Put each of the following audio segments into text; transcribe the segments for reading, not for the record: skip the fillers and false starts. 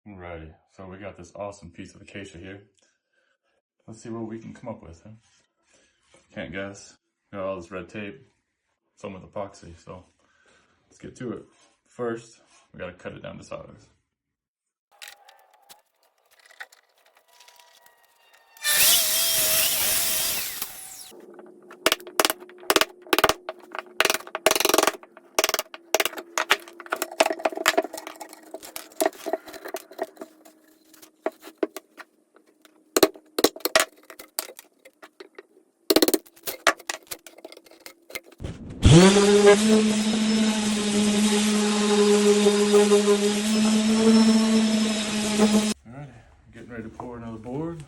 Alrighty, so we got this awesome piece of acacia here. Let's see what we can come up with. Huh? Can't guess. Got all this red tape, some with epoxy, so let's get to it. First, we gotta cut it down to size. Alrighty, getting ready to pour another board.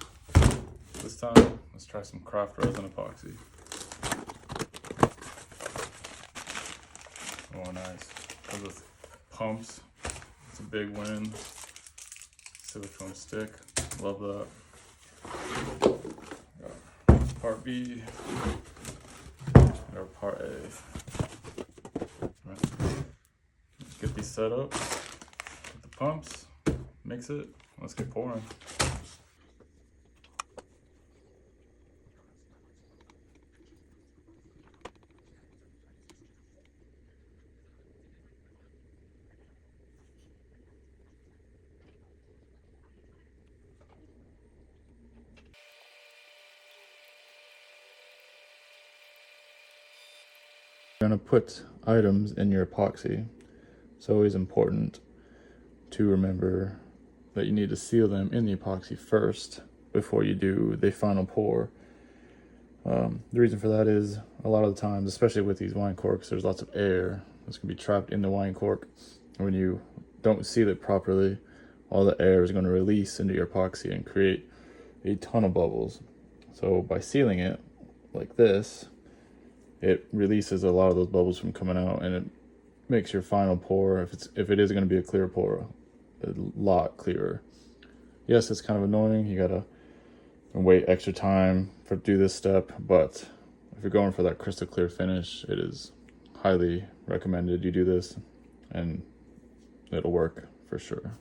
This time, let's try some craft resin epoxy. Oh, nice. Because with pumps, it's a big win. See which ones stick. Love that. Got part B, or part A. Right. Get these set up with the pumps, mix it, let's get pouring. You're going to put items in your epoxy. It's always important to remember that you need to seal them in the epoxy first before you do the final pour. The reason for that is a lot of the times, especially with these wine corks, there's lots of air that's going to be trapped in the wine cork. And when you don't seal it properly, all the air is going to release into your epoxy and create a ton of bubbles. So by sealing it like this, it releases a lot of those bubbles from coming out, and it makes your final pour, if it is going to be a clear pour, a lot clearer. Yes, it's kind of annoying. You gotta wait extra time to do this step, but if you're going for that crystal clear finish, it is highly recommended you do this, and it'll work for sure.